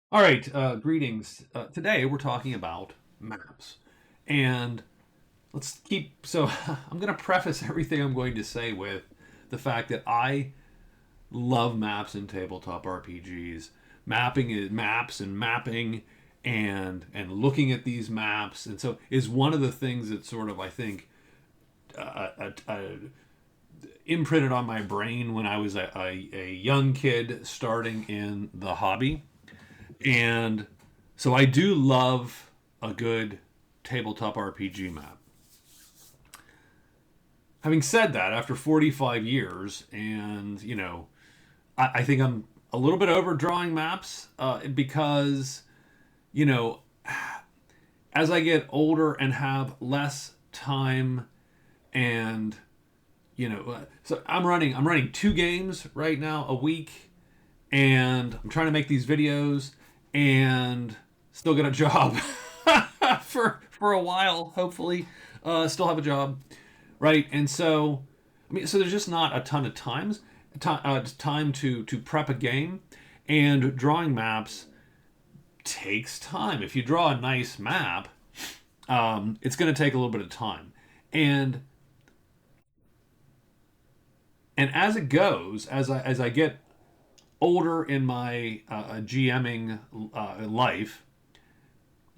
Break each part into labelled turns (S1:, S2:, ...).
S1: All right, greetings. Today we're talking about maps. And let's keep. So I'm going to preface everything I'm going to say with the fact that I love maps in tabletop RPGs. Mapping is maps and mapping and looking at these maps. And so is one of the things that sort of, I think, imprinted on my brain when I was a young kid starting in the hobby. And so I do love a good tabletop RPG map. Having said that, after 45 years, and I think I'm a little bit over drawing maps because you know, as I get older and have less time, and so I'm running two games right now a week, and I'm trying to make these videos, and still get a job for a while. Hopefully, still have a job, right? And so, I mean, so there's just not a ton of time to prep a game, and drawing maps takes time. If you draw a nice map, it's going to take a little bit of time, and as it goes, as I get older in my GMing life,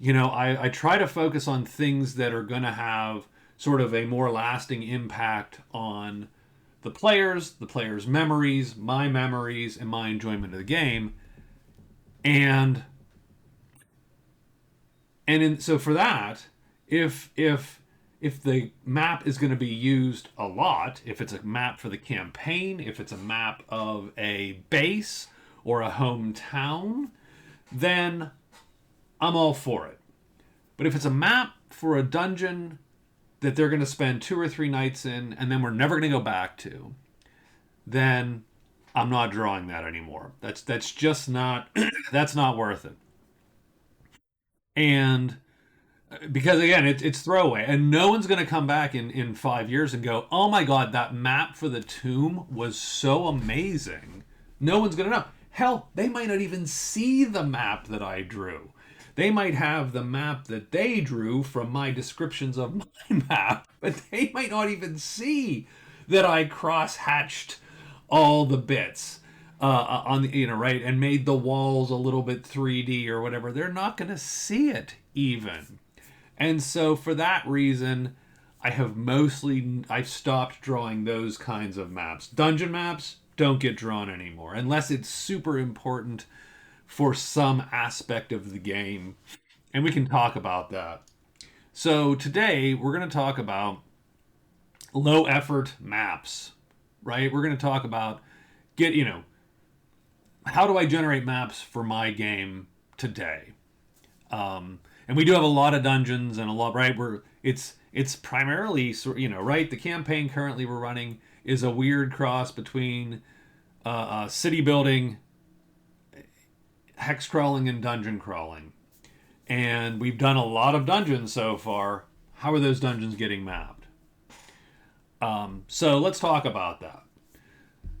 S1: I try to focus on things that are going to have sort of a more lasting impact on the players' memories, my memories, and my enjoyment of the game. And so for that, if the map is going to be used a lot, if it's a map for the campaign, if it's a map of a base or a hometown, then I'm all for it. But if it's a map for a dungeon that they're going to spend 2 or 3 nights in and then we're never going to go back to, then I'm not drawing that anymore. That's just not that's not worth it. And because again, it's throwaway, and no one's going to come back in 5 years and go, "Oh my god, that map for the tomb was so amazing." No one's going to know. Hell, they might not even see the map that I drew. They might have the map that they drew from my descriptions of my map, but they might not even see that I cross hatched all the bits on the right, and made the walls a little bit 3D or whatever. They're not going to see it even. And so for that reason, I've stopped drawing those kinds of maps. Dungeon maps don't get drawn anymore unless it's super important for some aspect of the game. And we can talk about that. So today we're going to talk about low effort maps, right? We're going to talk about get, you know, how do I generate maps for my game today? And we do have a lot of dungeons and a lot, right? Where it's primarily, right. The campaign currently we're running is a weird cross between city building, hex crawling, and dungeon crawling. And we've done a lot of dungeons so far. How are those dungeons getting mapped? So let's talk about that.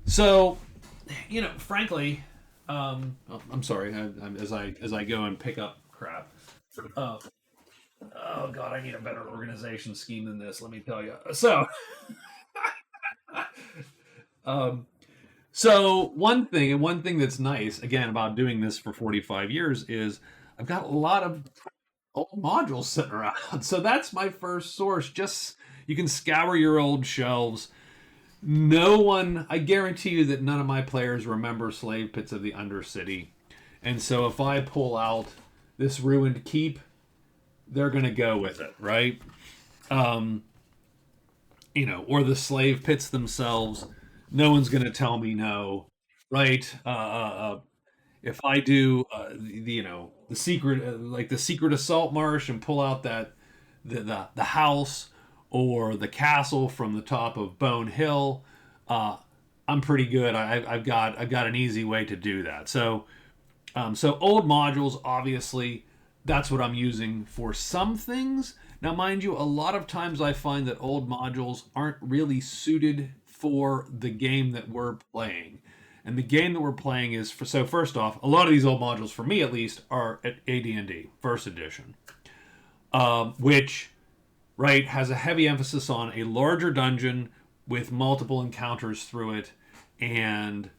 S1: So, frankly, I'm sorry. As I go and pick up crap. Uh, oh God, I need a better organization scheme than this. Let me tell you. Um, so one thing that's nice again about doing this for 45 years is I've got a lot of old modules sitting around. So that's my first source. Just you can scour your old shelves. No one, I guarantee you that none of my players remember Slave Pits of the Undercity. And so if I pull out this ruined keep, they're going to go with it, right? Um, or the slave pits themselves. No one's going to tell me no, right? If I do, the secret, like the secret assault marsh, and pull out that the house or the castle from the top of Bone Hill, uh, I'm pretty good. I've got an easy way to do that. So old modules, obviously, that's what I'm using for some things. Now, mind you, a lot of times I find that old modules aren't really suited for the game that we're playing. And the game that we're playing is so first off, a lot of these old modules, for me at least, are at AD&D First Edition, which right has a heavy emphasis on a larger dungeon with multiple encounters through it, and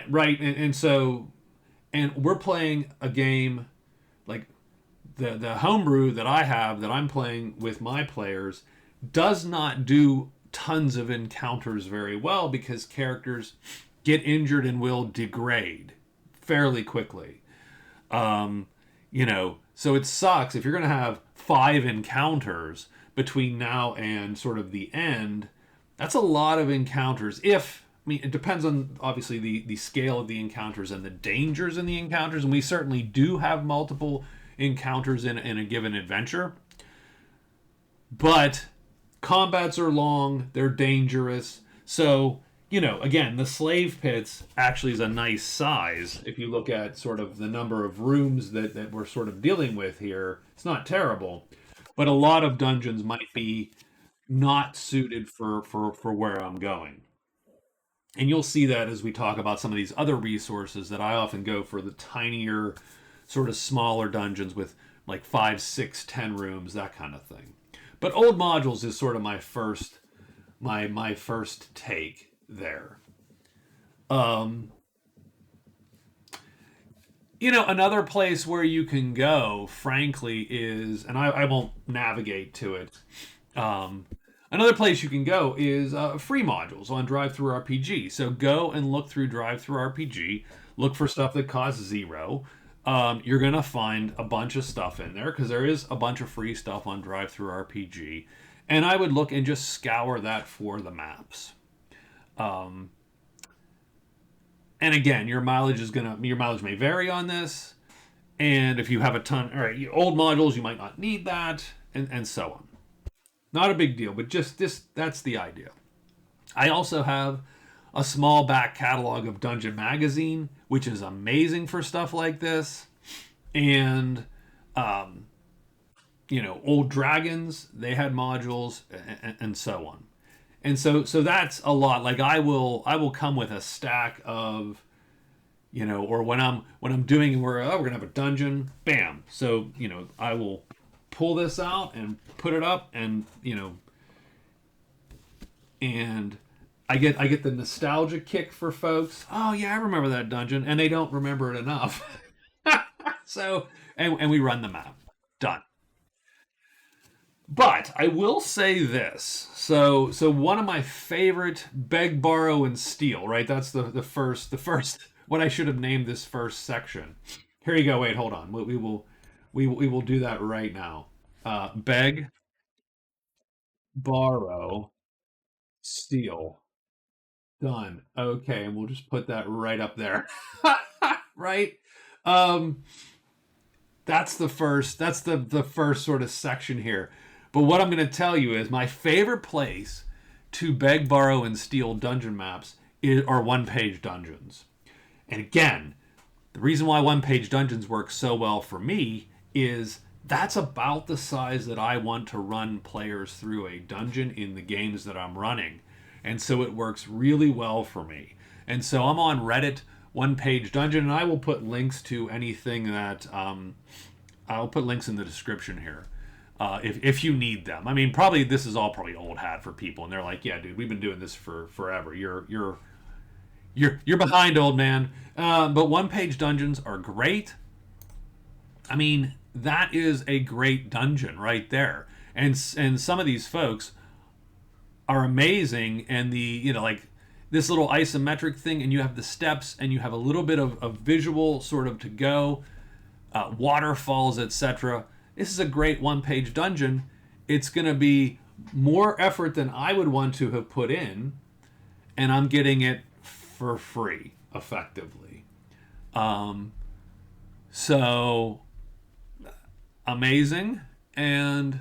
S1: and so and we're playing a game like the homebrew that I have that I'm playing with my players does not do tons of encounters very well because characters get injured and will degrade fairly quickly. So it sucks if you're going to have 5 encounters between now and sort of the end. That's a lot of encounters. It depends on obviously the scale of the encounters and the dangers in the encounters, and we certainly do have multiple encounters in a given adventure. But combats are long, they're dangerous. So, again, the slave pits actually is a nice size. If you look at sort of the number of rooms that we're sort of dealing with here, it's not terrible. But a lot of dungeons might be not suited for where I'm going. And you'll see that as we talk about some of these other resources that I often go for the tinier, sort of smaller dungeons with like 5, 6, 10 rooms, that kind of thing. But old modules is sort of my first take there. Another place where you can go, frankly, is, and I won't navigate to it. Another place you can go is free modules on DriveThruRPG. So go and look through DriveThruRPG, look for stuff that costs 0. You're going to find a bunch of stuff in there because there is a bunch of free stuff on DriveThruRPG. And I would look and just scour that for the maps. And again, your mileage may vary on this. And if you have a ton, all right, old modules, you might not need that, and so on. Not a big deal, but just that's the idea. I also have a small back catalog of Dungeon Magazine, which is amazing for stuff like this. And, Old Dragons, they had modules, and so on. And so that's a lot. Like I will come with a stack of, or when I'm doing we're gonna have a dungeon, bam. So I will pull this out and put it up, and and I get the nostalgia kick for folks. Oh yeah, I remember that dungeon, and they don't remember it enough. So and we run the map. Done. But I will say this. So one of my favorite beg, borrow, and steal. Right, that's the first what I should have named this first section. Here you go. Wait, hold on. We will do that right now. Beg, borrow, steal. Done. Okay, and we'll just put that right up there. Right? That's the first sort of section here. But what I'm going to tell you is my favorite place to beg, borrow, and steal dungeon maps are one-page dungeons. And again, the reason why one-page dungeons work so well for me is that's about the size that I want to run players through a dungeon in the games that I'm running. And so it works really well for me. And so I'm on Reddit, one-page dungeon, and I will put links to anything that I'll put links in the description here. If you need them. I mean, probably this is all probably old hat for people, and they're like, "Yeah, dude, we've been doing this for forever. You're behind, old man." But one-page dungeons are great. I mean, that is a great dungeon right there, and some of these folks are amazing. And like this little isometric thing, and you have the steps, and you have a little bit of visual sort of to go, waterfalls, etc. This is a great one-page dungeon. It's going to be more effort than I would want to have put in, and I'm getting it for free, effectively. So amazing, and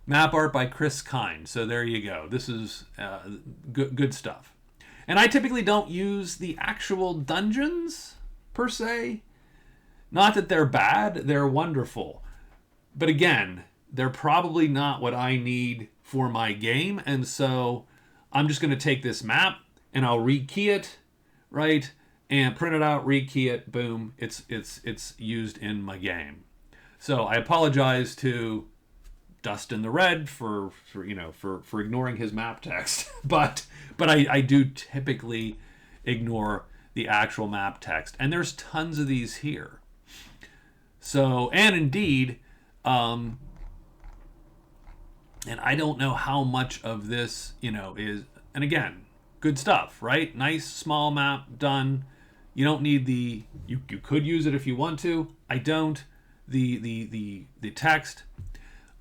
S1: map art by Chris Kind. So there you go. This is good stuff. And I typically don't use the actual dungeons per se. Not that they're bad; they're wonderful. But again, they're probably not what I need for my game, and so I'm just going to take this map and I'll rekey it, right? And print it out, rekey it, boom, it's used in my game. So I apologize to Dustin the Red for ignoring his map text, but I do typically ignore the actual map text, and there's tons of these here. So, and indeed, and I don't know how much of this is, and again, good stuff, right? Nice small map done. You don't need you could use it if you want to. I don't. The text.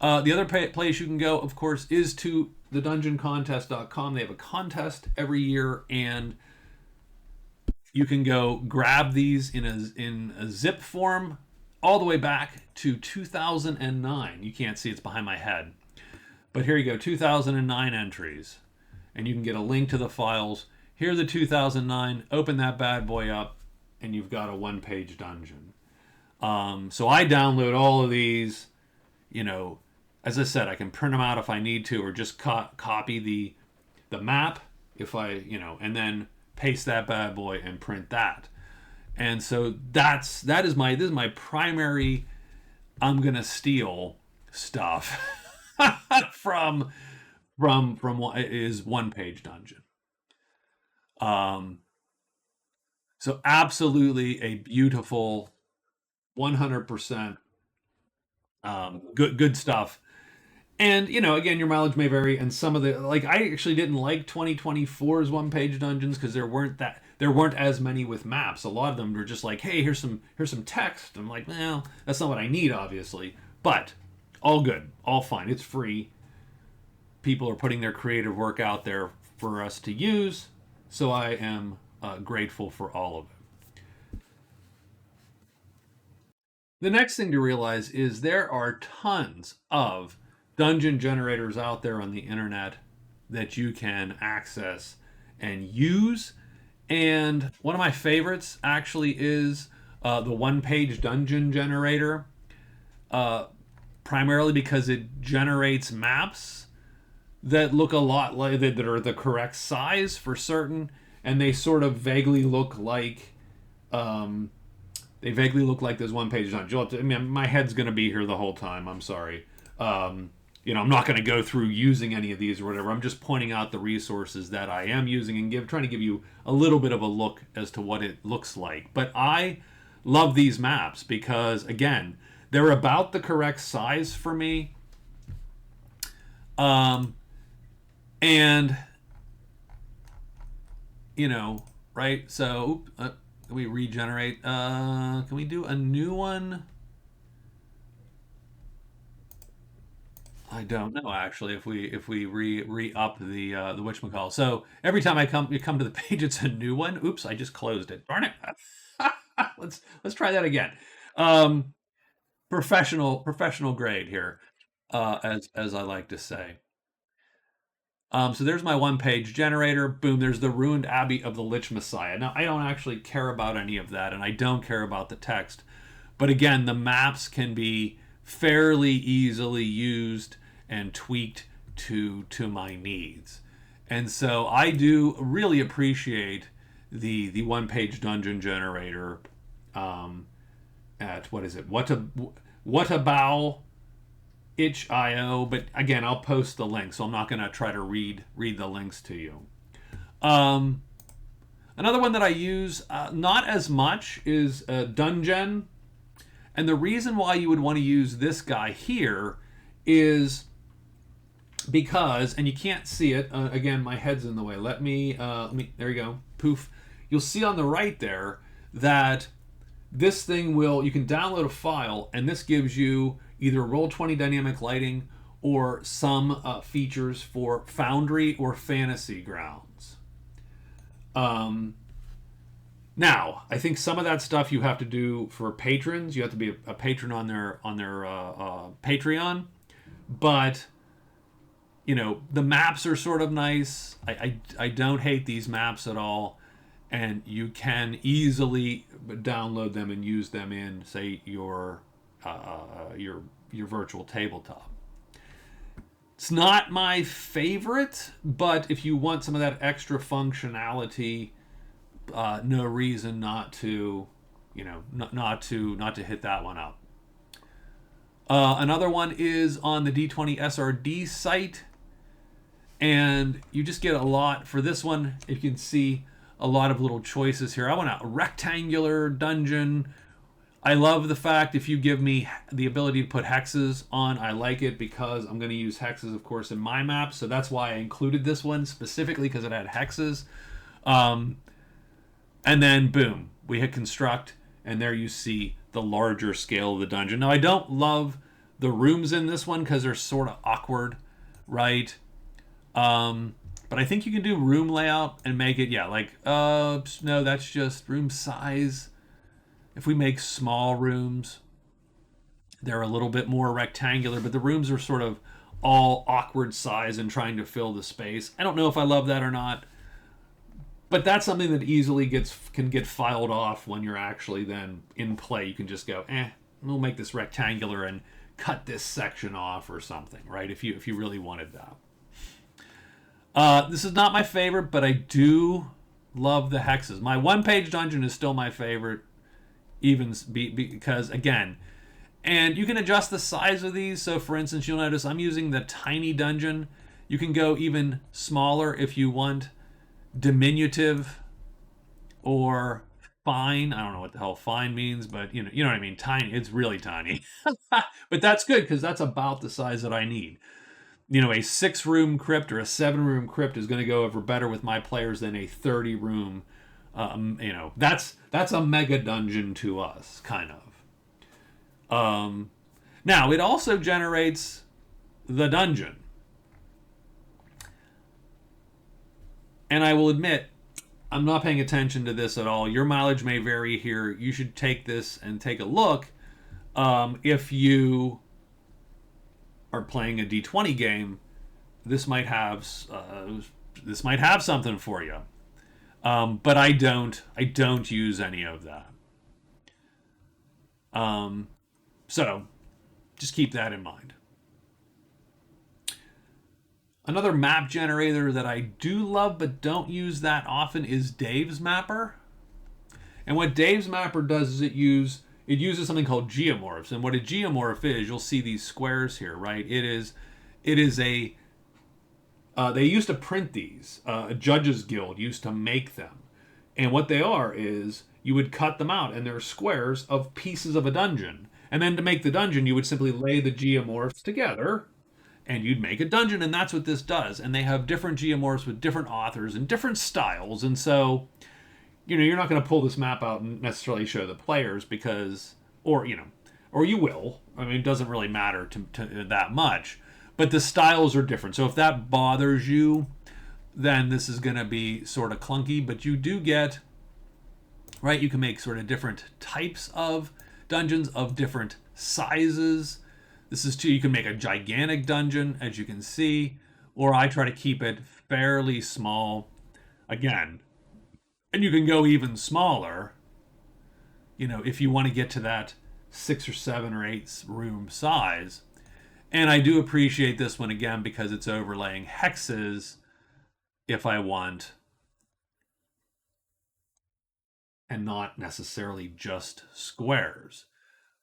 S1: The other place you can go, of course, is to thedungeoncontest.com. They have a contest every year, and you can go grab these in a zip form all the way back to 2009. You can't see, it's behind my head. But here you go, 2009 entries. And you can get a link to the files. Here's the 2009. Open that bad boy up, and you've got a one-page dungeon. So I download all of these. As I said, I can print them out if I need to, or just copy the map if and then paste that bad boy and print that. And so this is my primary. I'm gonna steal stuff from is one page dungeon. So absolutely a beautiful 100% good stuff. And again, your mileage may vary, and some of the I actually didn't like 2024's one page dungeons because there weren't as many with maps. A lot of them were just like, hey, here's some text. I'm like, well, that's not what I need, obviously. But all good, all fine. It's free. People are putting their creative work out there for us to use, so I am grateful for all of it. The next thing to realize is there are tons of dungeon generators out there on the internet that you can access and use. And one of my favorites actually is the one-page dungeon generator, primarily because it generates maps that look a lot like that are the correct size for certain, and they sort of vaguely look like those one-page dungeons. My head's going to be here the whole time. I'm sorry. I'm not going to go through using any of these or whatever. I'm just pointing out the resources that I am using and trying to give you a little bit of a look as to what it looks like. But I love these maps because, again, they're about the correct size for me. And, right? So, can we regenerate? Can we do a new one? I don't know actually if we re-up the whatchamacall. So every time you come to the page, it's a new one. Oops, I just closed it. Darn it. let's try that again. Professional grade here, as I like to say. So there's my one-page generator. Boom, there's the Ruined Abbey of the Lich Messiah. Now, I don't actually care about any of that, and I don't care about the text. But again, the maps can be fairly easily used and tweaked to my needs. And so I do really appreciate the one-page dungeon generator at, what is it? Whatabow itch.io, but again, I'll post the link, so I'm not going to try to read the links to you. Another one that I use, not as much, is Dungeon. And the reason why you would want to use this guy here is because, and you can't see it, again, my head's in the way. Let me, there you go, poof. You'll see on the right there that this thing you can download a file, and this gives you either Roll20 dynamic lighting or some features for Foundry or Fantasy Grounds. Now, I think some of that stuff you have to do for patrons. You have to be a patron on their Patreon. But, the maps are sort of nice. I don't hate these maps at all. And you can easily download them and use them in, say, your virtual tabletop. It's not my favorite, but if you want some of that extra functionality, no reason not to, not to hit that one up. Another one is on the D20 SRD site, and you just get a lot for this one. You can see a lot of little choices here. I want a rectangular dungeon. I love the fact if you give me the ability to put hexes on, I like it because I'm going to use hexes, of course, in my map. So that's why I included this one specifically, because it had hexes. And then, boom, we hit construct, and there you see the larger scale of the dungeon. Now, I don't love the rooms in this one because they're sort of awkward, right? But I think you can do room layout and make it, no, that's just room size. If we make small rooms, they're a little bit more rectangular, but the rooms are sort of all awkward size and trying to fill the space. I don't know if I love that or not, but that's something that easily can get filed off when you're actually then in play. You can just go, we'll make this rectangular and cut this section off or something, right? If you really wanted that. This is not my favorite, but I do love the hexes. My one-page dungeon is still my favorite, even because, again, and you can adjust the size of these. So, for instance, you'll notice I'm using the tiny dungeon. You can go even smaller if you want. Diminutive or fine. I don't know what the hell fine means, but you know what I mean. Tiny. It's really tiny. But that's good because that's about the size that I need. A 6-room crypt or a 7-room crypt is going to go over better with my players than a 30-room. That's a mega dungeon to us, kind of. Now, it also generates the dungeon. And I will admit, I'm not paying attention to this at all. Your mileage may vary here. You should take this and take a look. If you are playing a D20 game, this might have something for you. But I don't use any of that. So just keep that in mind. Another map generator that I do love but don't use that often is Dave's Mapper. And what Dave's Mapper does is it uses something called geomorphs. And what a geomorph is, you'll see these squares here, right? It is a they used to print these. A judges guild used to make them. And what they are is you would cut them out, and they're squares of pieces of a dungeon. And then to make the dungeon, you would simply lay the geomorphs together, and you'd make a dungeon, and that's what this does. And they have different geomorphs with different authors and different styles. And so, you're not going to pull this map out and necessarily show the players because, or you will. I mean, it doesn't really matter to that much. But the styles are different. So if that bothers you, then this is going to be sort of clunky. But you do get, right, you can make sort of different types of dungeons of different sizes. This is you can make a gigantic dungeon, as you can see, or I try to keep it fairly small. Again, and you can go even smaller, if you want to get to that 6 or 7 or 8 room size. And I do appreciate this one again because it's overlaying hexes if I want, and not necessarily just squares.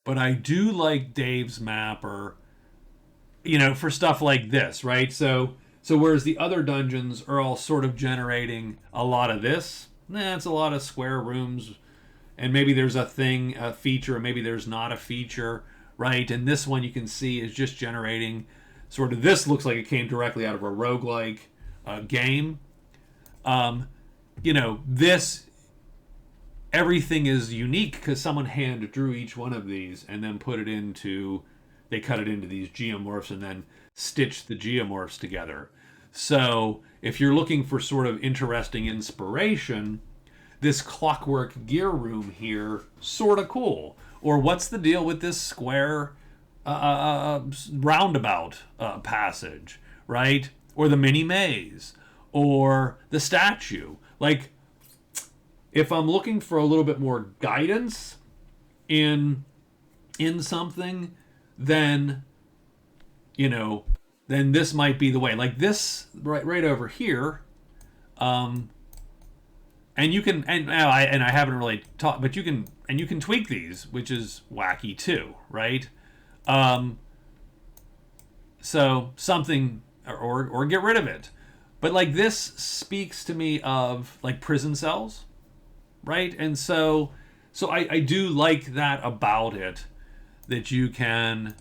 S1: But I do like Dave's Mapper, for stuff like this, right? So whereas the other dungeons are all sort of generating a lot of this, it's a lot of square rooms, and maybe there's a feature, or maybe there's not a feature, right? And this one you can see is just generating sort of, this looks like it came directly out of a roguelike game. This, everything is unique because someone hand drew each one of these and then they cut it into these geomorphs and then stitched the geomorphs together. So if you're looking for sort of interesting inspiration, this clockwork gear room here, sort of cool. Or what's the deal with this square roundabout passage, right? Or the mini maze, or the statue. Like, if I'm looking for a little bit more guidance in something, then then this might be the way. Like this right over here, and And you can, and I haven't really taught, but you can tweak these, which is wacky too, right? Um, so something, or get rid of it. But like this speaks to me of like prison cells, right? And so I do like that about it, that you can,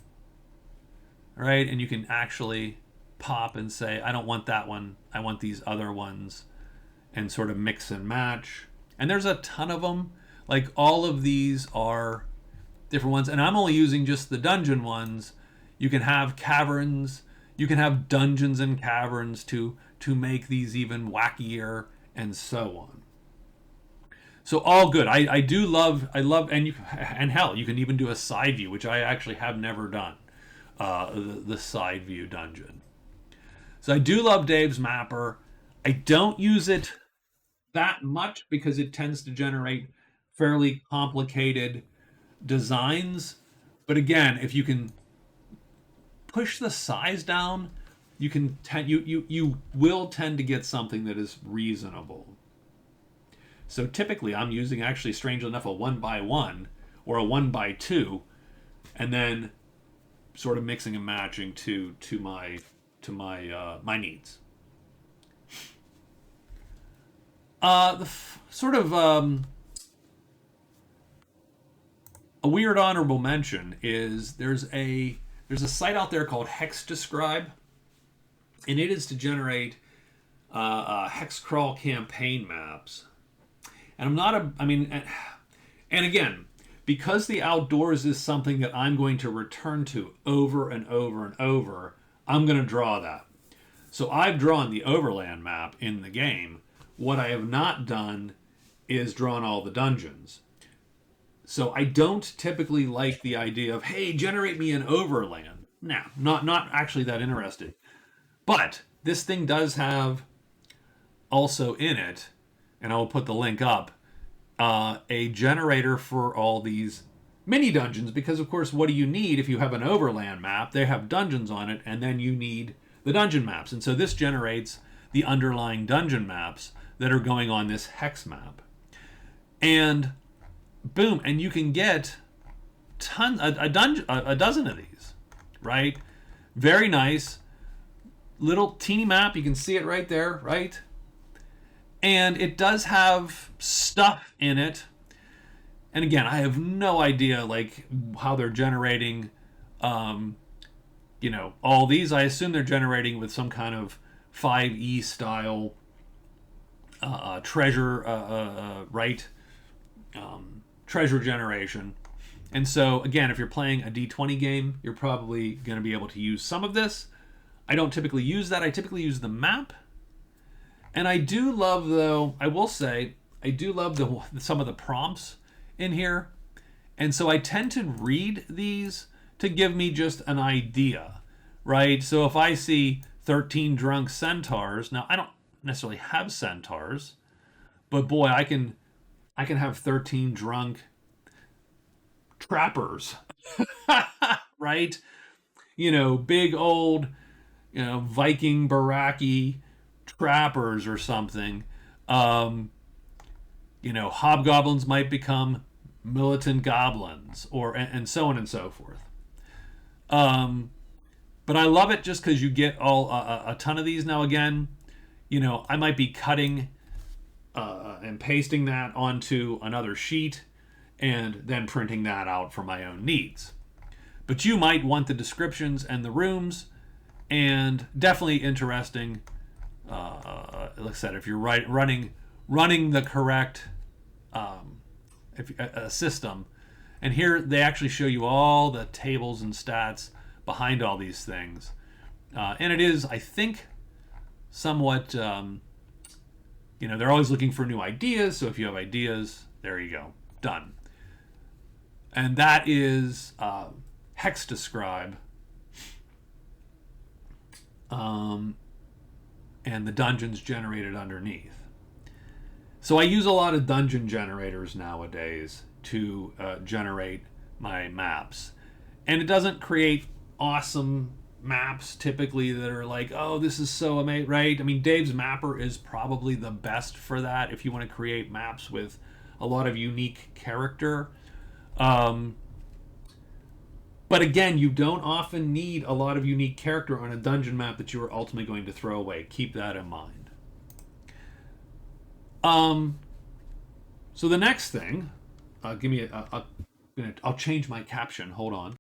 S1: right? And you can actually pop and say, I don't want that one. I want these other ones, and sort of mix and match. And there's a ton of them. Like all of these are different ones, and I'm only using just the dungeon ones. You can have caverns, you can have dungeons and caverns to make these even wackier, and so on. So all good. I love, and hell, you can even do a side view, which I actually have never done. The side view dungeon. So I do love Dave's mapper. I don't use it that much because it tends to generate fairly complicated designs. But again, if you can push the size down, you will tend to get something that is reasonable. So typically I'm using, actually strangely enough, a 1x1 or a 1x2, and then sort of mixing and matching to my needs. Sort of a weird honorable mention is there's a site out there called HexDescribe, and it is to generate hex crawl campaign maps. And I'm not a, I mean, and again, because the outdoors is something that I'm going to return to over and over and over, I'm going to draw that. So I've drawn the overland map in the game. What I have not done is drawn all the dungeons. So I don't typically like the idea of, hey, generate me an overland. Nah, not actually that interested. But this thing does have also in it, and I will put the link up, a generator for all these mini dungeons, because of course, what do you need if you have an overland map? They have dungeons on it, and then you need the dungeon maps. And so this generates the underlying dungeon maps that are going on this hex map. And boom, and you can get a dozen of these, right? Very nice. Little teeny map, you can see it right there, right? And it does have stuff in it. And again, I have no idea like how they're generating all these. I assume they're generating with some kind of 5e style treasure, right? Treasure generation. And so again, if you're playing a D20 game, you're probably going to be able to use some of this. I don't typically use that. I typically use the map. And I do love, though, I will say, I do love some of the prompts in here. And so I tend to read these to give me just an idea, right? So if I see 13 drunk centaurs, now I don't necessarily have centaurs, but boy, I can have 13 drunk trappers, right? Big old, Viking Baraki trappers or something. Hobgoblins might become militant goblins, and so on and so forth. But I love it just because you get a ton of these. Now again, I might be cutting and pasting that onto another sheet and then printing that out for my own needs. But you might want the descriptions and the rooms, and definitely interesting. Like I said, if you're running the correct system, and here they actually show you all the tables and stats behind all these things, and it is, I think, somewhat. They're always looking for new ideas. So if you have ideas, there you go, done. And that is HexDescribe. And the dungeons generated underneath. So I use a lot of dungeon generators nowadays to generate my maps. And it doesn't create awesome maps typically that are like, oh, this is so amazing, right? I mean, Dave's Mapper is probably the best for that if you want to create maps with a lot of unique character. Um, but again, you don't often need a lot of unique character on a dungeon map that you are ultimately going to throw away. Keep that in mind. Um, so the next thing, give me I'll change my caption. Hold on.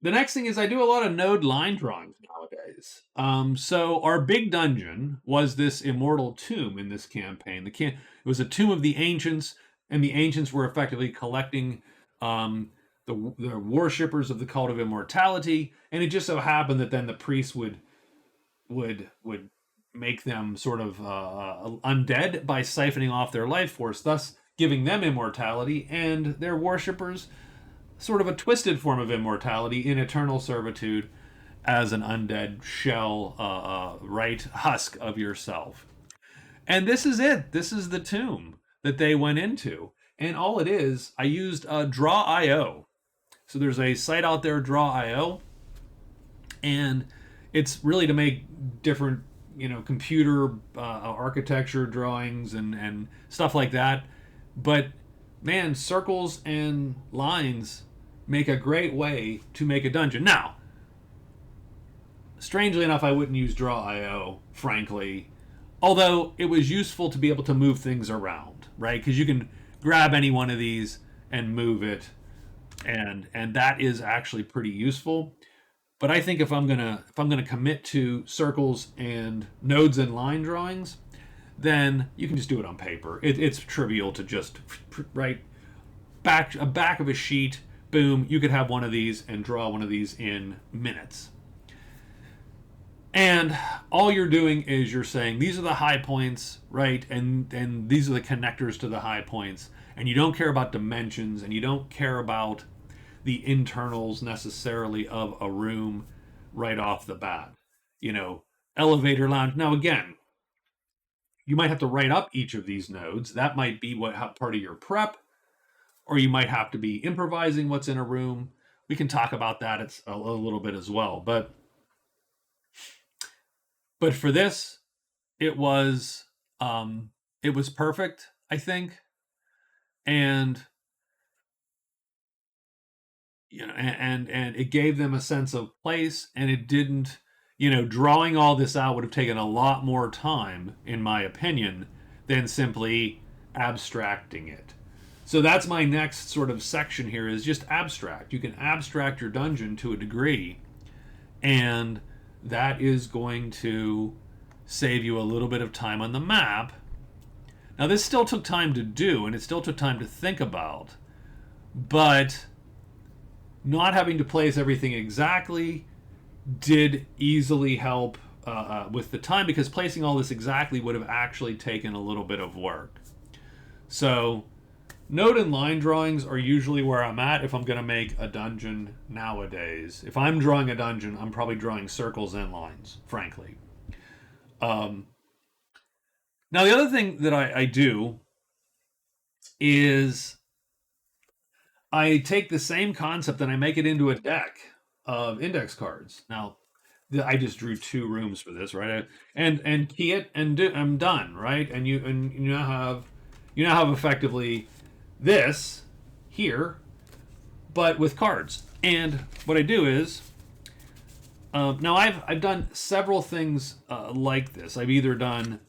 S1: The next thing is I do a lot of node line drawings nowadays. So our big dungeon was this immortal tomb in this campaign. It was a tomb of the ancients, and the ancients were effectively collecting the worshippers of the cult of immortality. And it just so happened that then the priests would make them sort of undead by siphoning off their life force, thus giving them immortality, and their worshippers sort of a twisted form of immortality in eternal servitude as an undead shell, right husk of yourself. And this is it. This is the tomb that they went into. And all it is, I used Draw.io. So there's a site out there, Draw.io, and it's really to make different, computer architecture drawings and stuff like that. But man, circles and lines make a great way to make a dungeon. Now, strangely enough, I wouldn't use Draw.io, frankly, although it was useful to be able to move things around, right? Because you can grab any one of these and move it, and that is actually pretty useful. But I think if I'm gonna commit to circles and nodes and line drawings, then you can just do it on paper. It's trivial to just write back of a sheet. Boom, you could have one of these and draw one of these in minutes. And all you're doing is you're saying these are the high points, right? And these are the connectors to the high points. And you don't care about dimensions, and you don't care about the internals necessarily of a room right off the bat. Elevator, lounge. Now again, you might have to write up each of these nodes. That might be part of your prep, or you might have to be improvising what's in a room. We can talk about that a little bit as well. But for this, it was perfect, I think, and and it gave them a sense of place, and it didn't. Drawing all this out would have taken a lot more time, in my opinion, than simply abstracting it. So that's my next sort of section here, is just abstract. You can abstract your dungeon to a degree, and that is going to save you a little bit of time on the map. Now, this still took time to do, and it still took time to think about, but not having to place everything exactly did easily help with the time, because placing all this exactly would have actually taken a little bit of work. So node and line drawings are usually where I'm at if I'm going to make a dungeon nowadays. If I'm drawing a dungeon, I'm probably drawing circles and lines, frankly. Now, the other thing that I do is I take the same concept and I make it into a deck of index cards. Now, I just drew 2 rooms for this, right? And key it, and I'm done, right? And you now have effectively this here, but with cards. And what I do is, now I've done several things like this. I've either done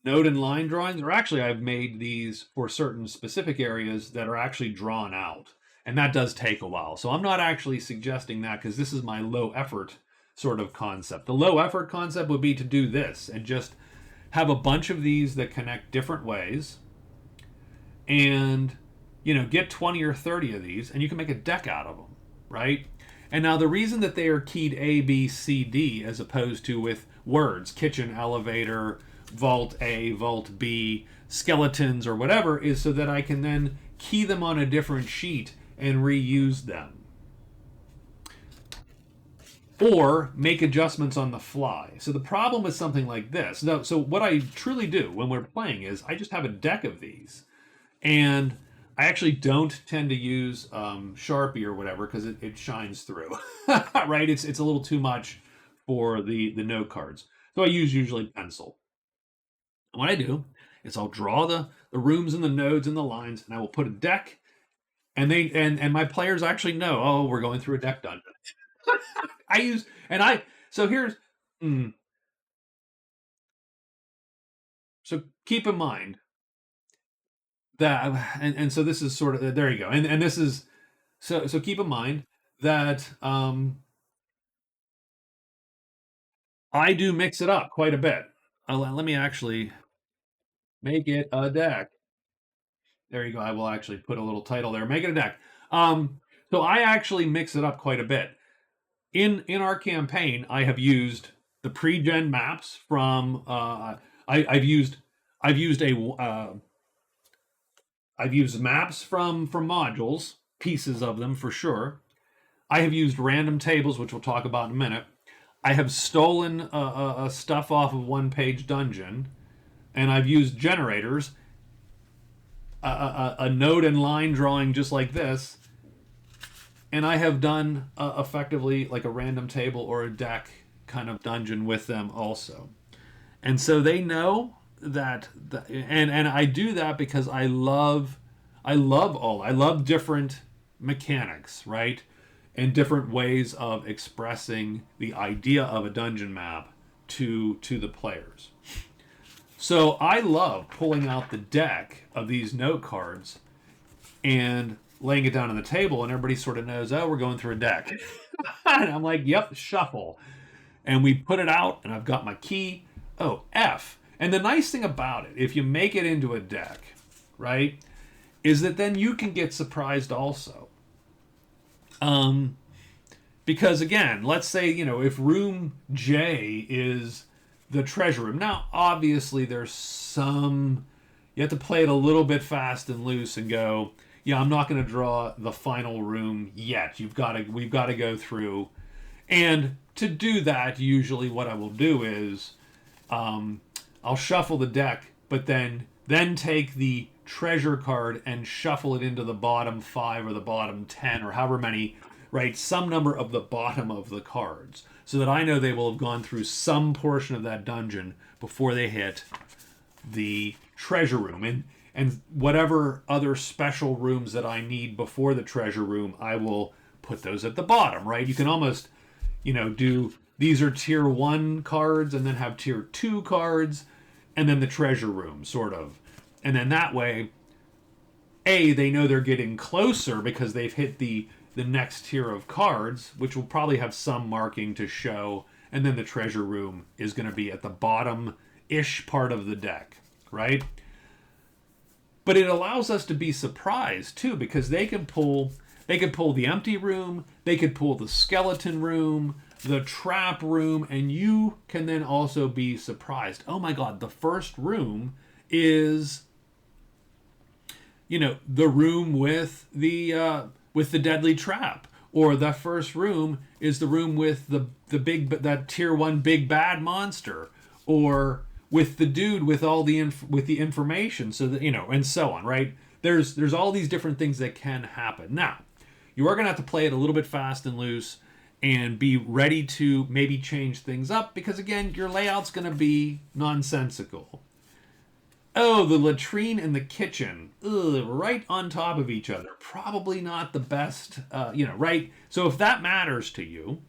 S1: node and line drawings, or actually I've made these for certain specific areas that are actually drawn out. And that does take a while. So I'm not actually suggesting that, because this is my low effort sort of concept. The low effort concept would be to do this and just have a bunch of these that connect different ways, and get 20 or 30 of these, and you can make a deck out of them, right? And now the reason that they are keyed A, B, C, D, as opposed to with words, kitchen, elevator, vault A, vault B, skeletons, or whatever, is so that I can then key them on a different sheet and reuse them, or make adjustments on the fly. So the problem with something like this, so what I truly do when we're playing is I just have a deck of these, and I actually don't tend to use Sharpie or whatever, because it shines through, right? It's a little too much for the note cards. So I use usually pencil. And what I do is I'll draw the rooms and the nodes and the lines, and I will put a deck. And my players actually know. Oh, we're going through a deck dungeon. I use and I so here's mm, so keep in mind that and so this is sort of there you go and this is so keep in mind that I do mix it up quite a bit. Let me actually make it a deck. There you go. I will actually put a little title there. Make it a deck. So I actually mix it up quite a bit. In our campaign, I have used the pre-gen maps from. I've used I've used a I've used maps from modules, pieces of them for sure. I have used random tables, which we'll talk about in a minute. I have stolen stuff off of One Page Dungeon, and I've used generators, a node and line drawing just like this, and I have done effectively like a random table or a deck kind of dungeon with them also. And so they know that, and I do that because I love different mechanics, right? And different ways of expressing the idea of a dungeon map to the players. So I love pulling out the deck of these note cards and laying it down on the table, and everybody sort of knows, oh, we're going through a deck. And I'm like, yep, shuffle. And we put it out, and I've got my key. Oh, F. And the nice thing about it, if you make it into a deck, right, is that then you can get surprised also. Because again, let's say, if room J is the treasure room. Now, obviously, you have to play it a little bit fast and loose and go, yeah, I'm not going to draw the final room yet. We've got to go through. And to do that, usually what I will do is I'll shuffle the deck, but then take the treasure card and shuffle it into the bottom 5 or the bottom 10 or however many, right? Some number of the bottom of the cards, so that I know they will have gone through some portion of that dungeon before they hit the treasure room. And whatever other special rooms that I need before the treasure room, I will put those at the bottom, right? You can almost, do these are tier 1 cards and then have tier 2 cards and then the treasure room, sort of. And then that way, they know they're getting closer because they've hit the next tier of cards, which will probably have some marking to show, and then the treasure room is going to be at the bottom-ish part of the deck, right? But it allows us to be surprised too, because they could pull the empty room, they could pull the skeleton room, the trap room, and you can then also be surprised. Oh my god, the first room is the room with the deadly trap, or the first room is the room with that tier 1 big bad monster, or with the dude with all the information, so that and so on, right? There's all these different things that can happen. Now, you are going to have to play it a little bit fast and loose and be ready to maybe change things up, because again, your layout's going to be nonsensical. Oh, the latrine and the kitchen, right on top of each other. Probably not the best, right? So if that matters to you,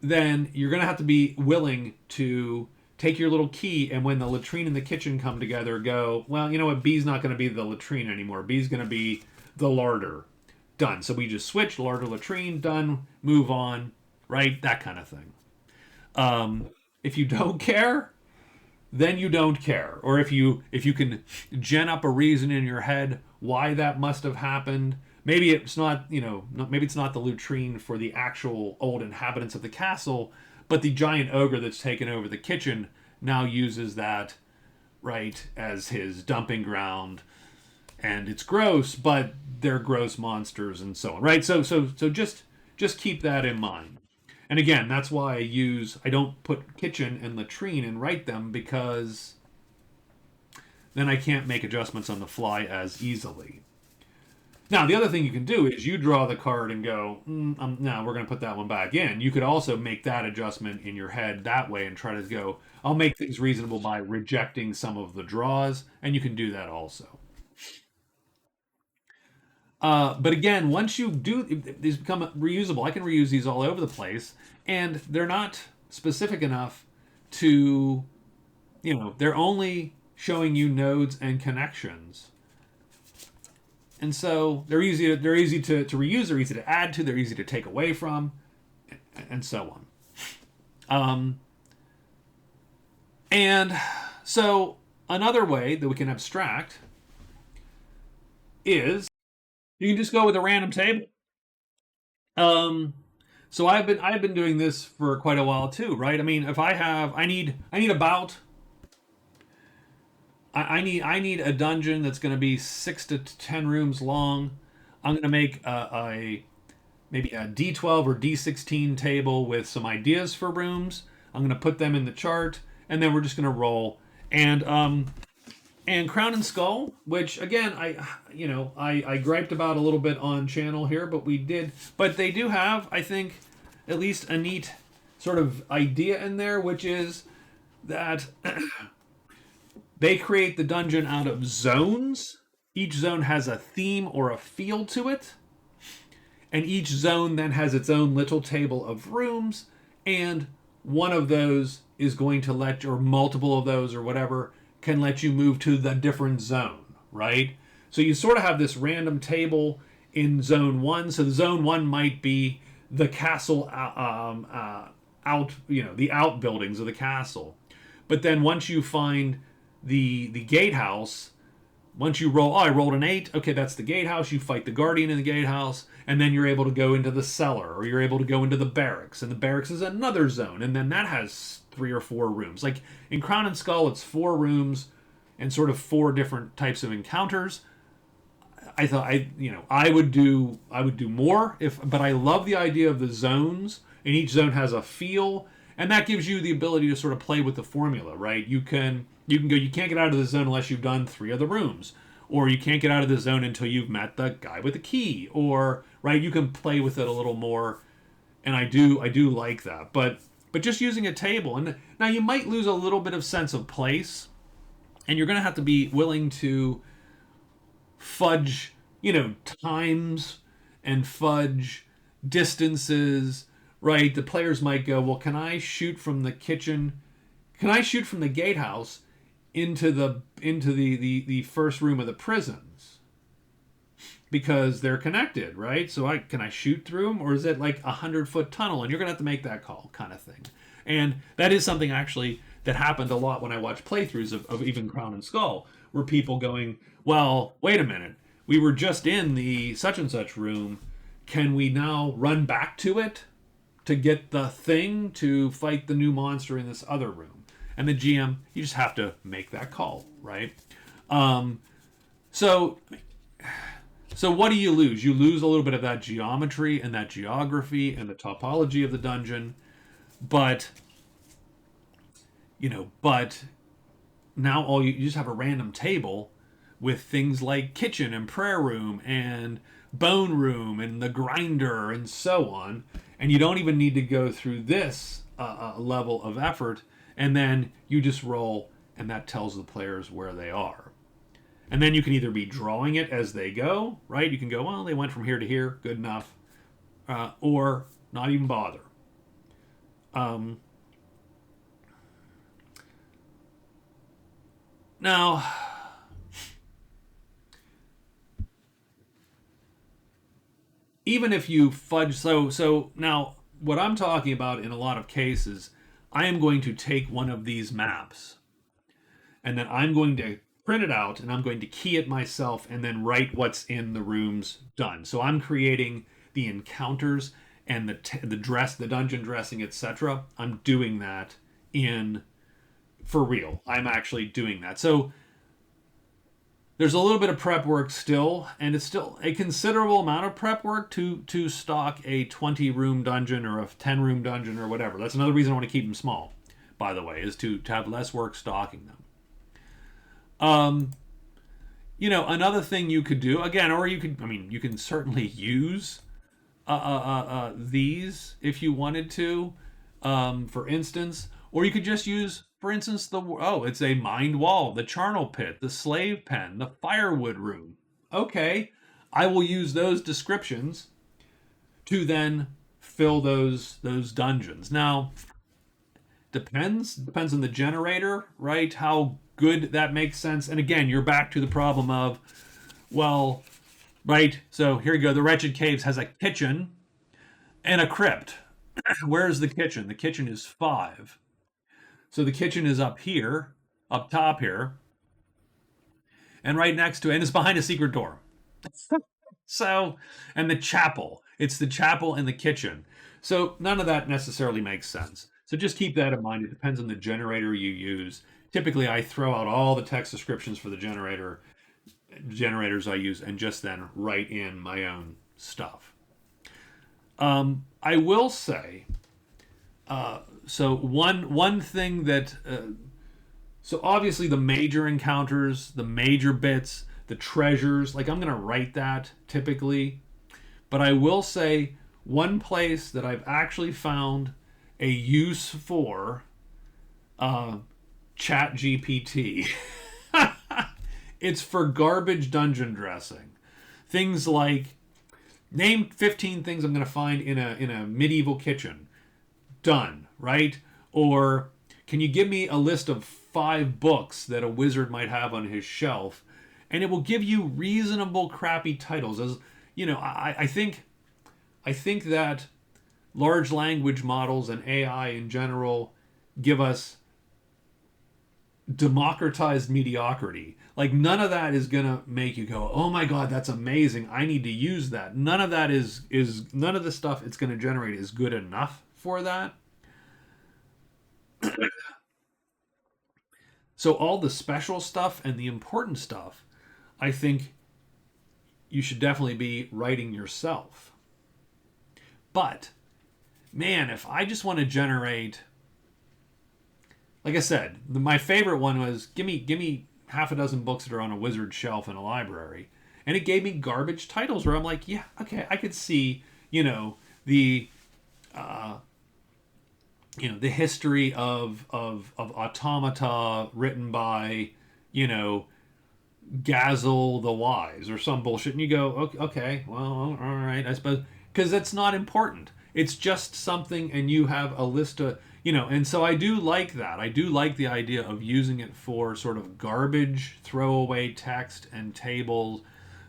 S1: then you're going to have to be willing to take your little key, and when the latrine and the kitchen come together, go, well, you know what? B's not going to be the latrine anymore. B's going to be the larder. Done. So we just switch, larder, latrine, done, move on, right? That kind of thing. If you don't care, then you don't care. Or if you can gen up a reason in your head why that must have happened, maybe it's not, maybe it's not the latrine for the actual old inhabitants of the castle, but the giant ogre that's taken over the kitchen now uses that, right, as his dumping ground. And it's gross, but they're gross monsters and so on, right? So just keep that in mind. And again, that's why I don't put kitchen and latrine and write them, because then I can't make adjustments on the fly as easily. Now, the other thing you can do is you draw the card and go, no, we're going to put that one back in. You could also make that adjustment in your head that way and try to go, I'll make things reasonable by rejecting some of the draws, and you can do that also. But again, once you do, these become reusable. I can reuse these all over the place, and they're not specific enough to, they're only showing you nodes and connections. And so they're easy to reuse, they're easy to add to, they're easy to take away from, and so on. And so another way that we can abstract is you can just go with a random table. So I've been doing this for quite a while too, right? I mean, if I need about I need a dungeon that's going to be 6 to 10 rooms long. I'm going to make maybe a D12 or D16 table with some ideas for rooms. I'm going to put them in the chart, and then we're just going to roll. And Crown and Skull, which again I griped about a little bit on channel here, but they do have, I think, at least a neat sort of idea in there, which is that they create the dungeon out of zones. Each zone has a theme or a feel to it. And each zone then has its own little table of rooms. And one of those is going to or multiple of those or whatever, can let you move to the different zone, right? So you sort of have this random table in zone 1. So the zone 1 might be the castle the outbuildings of the castle. But then once you find the gatehouse, once you roll, I rolled an 8, okay, that's the gatehouse, you fight the guardian in the gatehouse, and then you're able to go into the cellar, or you're able to go into the barracks, and the barracks is another zone, and then that has 3 or 4 rooms. Like in Crown and Skull, it's 4 rooms and sort of 4 different types of encounters. I thought I would do more, but I love the idea of the zones, and each zone has a feel, and that gives you the ability to sort of play with the formula, right? You can go, you can't get out of the zone unless you've done 3 of the rooms, or you can't get out of the zone until you've met the guy with the key, or right, you can play with it a little more, and I do like that. But just using a table, and now you might lose a little bit of sense of place, and you're going to have to be willing to fudge, times and fudge distances, right? The players might go, well, can I shoot from the kitchen? Can I shoot from the gatehouse into the first room of the prisons? Because they're connected, right? So can I shoot through them, or is it like 100-foot tunnel? And you're gonna have to make that call, kind of thing. And that is something actually that happened a lot when I watched playthroughs of even Crown and Skull, where people going, well, wait a minute, we were just in the such and such room. Can we now run back to it to get the thing to fight the new monster in this other room? And the GM, you just have to make that call, right? So what do you lose? You lose a little bit of that geometry and that geography and the topology of the dungeon, but now you just have a random table with things like kitchen and prayer room and bone room and the grinder and so on, and you don't even need to go through this level of effort, and then you just roll, and that tells the players where they are. And then you can either be drawing it as they go, right? You can go, well, they went from here to here, good enough, or not even bother. Now, even if you fudge, so now what I'm talking about in a lot of cases, I am going to take one of these maps, and then I'm going to print it out, and I'm going to key it myself, and then write what's in the rooms done. So I'm creating the encounters and the dress, the dungeon dressing, etc. I'm doing that for real. I'm actually doing that. So there's a little bit of prep work still, and it's still a considerable amount of prep work to stock a 20-room dungeon or a 10-room dungeon or whatever. That's another reason I want to keep them small, by the way, is to have less work stocking them. another thing you could do again, or you can certainly use these if you wanted to, for instance, or you could just use, for instance, it's a mined wall, the charnel pit, the slave pen, the firewood room. Okay, I will use those descriptions to then fill those dungeons. Now, depends on the generator, right? How good that makes sense. And again, you're back to the problem of, well, right? So here you go. The Wretched Caves has a kitchen and a crypt. Where's the kitchen? The kitchen is 5. So the kitchen is up here, up top here, and right next to it, and it's behind a secret door. So, and the chapel. It's the chapel and the kitchen. So none of that necessarily makes sense. So just keep that in mind. It depends on the generator you use. Typically, I throw out all the text descriptions for the generators I use, and just then write in my own stuff. I will say, so one thing that, so obviously the major encounters, the major bits, the treasures, like I'm going to write that typically, but I will say one place that I've actually found a use for Chat GPT. It's for garbage dungeon dressing. Things like, name 15 things I'm going to find in a medieval kitchen. Done, right? Or can you give me a list of 5 books that a wizard might have on his shelf? And it will give you reasonable crappy titles. As you know, I think that large language models and AI in general give us democratized mediocrity. Like none of that is gonna make you go, oh my god, that's amazing, I need to use that. None of that is none of the stuff it's gonna generate is good enough for that. So all the special stuff and the important stuff, I think you should definitely be writing yourself. But man, if I just want to generate, like I said, my favorite one was give me half a dozen books that are on a wizard shelf in a library, and it gave me garbage titles where I'm like, yeah, okay, I could see, the the history of automata written by, Gazel the Wise or some bullshit, and you go, okay, well, all right, I suppose, because that's not important. It's just something, and you have a list of, and so I do like that. I do like the idea of using it for sort of garbage, throwaway text and tables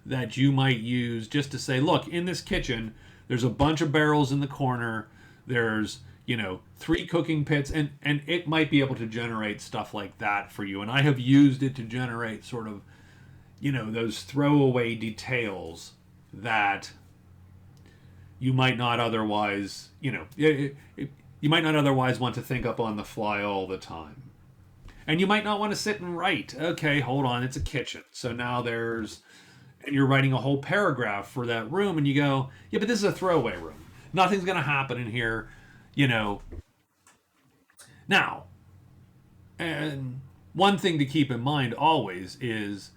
S1: that you might use just to say, look, in this kitchen, there's a bunch of barrels in the corner. There's, 3 cooking pits, and it might be able to generate stuff like that for you. And I have used it to generate sort of, those throwaway details that you might not otherwise, you might not otherwise want to think up on the fly all the time. And you might not want to sit and write. Okay, hold on, it's a kitchen. So now and you're writing a whole paragraph for that room, and you go, yeah, but this is a throwaway room. Nothing's going to happen in here, Now, and one thing to keep in mind always is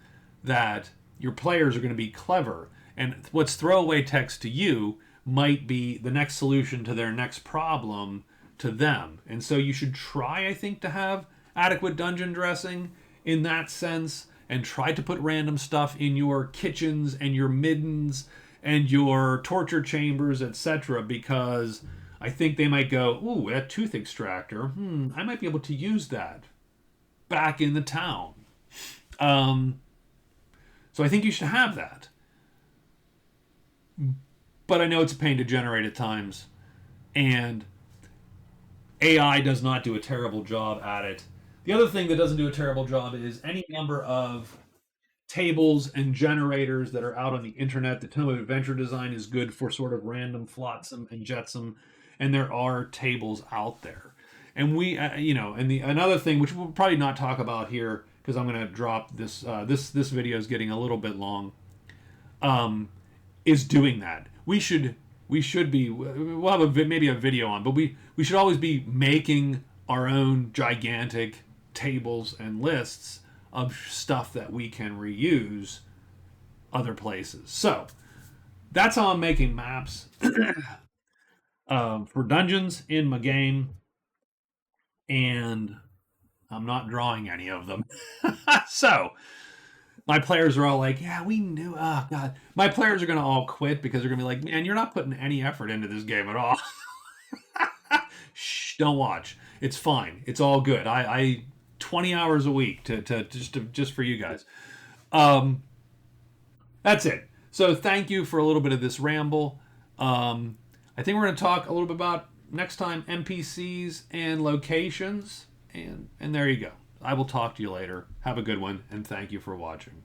S1: that your players are going to be clever, and what's throwaway text to you might be the next solution to their next problem to them. And so you should try, I think, to have adequate dungeon dressing in that sense, and try to put random stuff in your kitchens and your middens and your torture chambers, etc., because I think they might go, ooh, that tooth extractor, I might be able to use that back in the town. So I think you should have that. But I know it's a pain to generate at times, and AI does not do a terrible job at it. The other thing that doesn't do a terrible job is any number of tables and generators that are out on the internet. The Tome of Adventure Design is good for sort of random flotsam and jetsam, and there are tables out there. And we, and another thing, which we'll probably not talk about here, because I'm going to drop this, this video is getting a little bit long, is doing that. We should be, we'll have maybe a video on, but we should always be making our own gigantic tables and lists of stuff that we can reuse other places. So that's how I'm making maps for dungeons in my game, and I'm not drawing any of them. So my players are all like, yeah, we knew. Oh, God. My players are going to all quit because they're going to be like, man, you're not putting any effort into this game at all. Shh, don't watch. It's fine. It's all good. I 20 hours a week just for you guys. That's it. So thank you for a little bit of this ramble. I think we're going to talk a little bit about next time NPCs and locations. And there you go. I will talk to you later. Have a good one, and thank you for watching.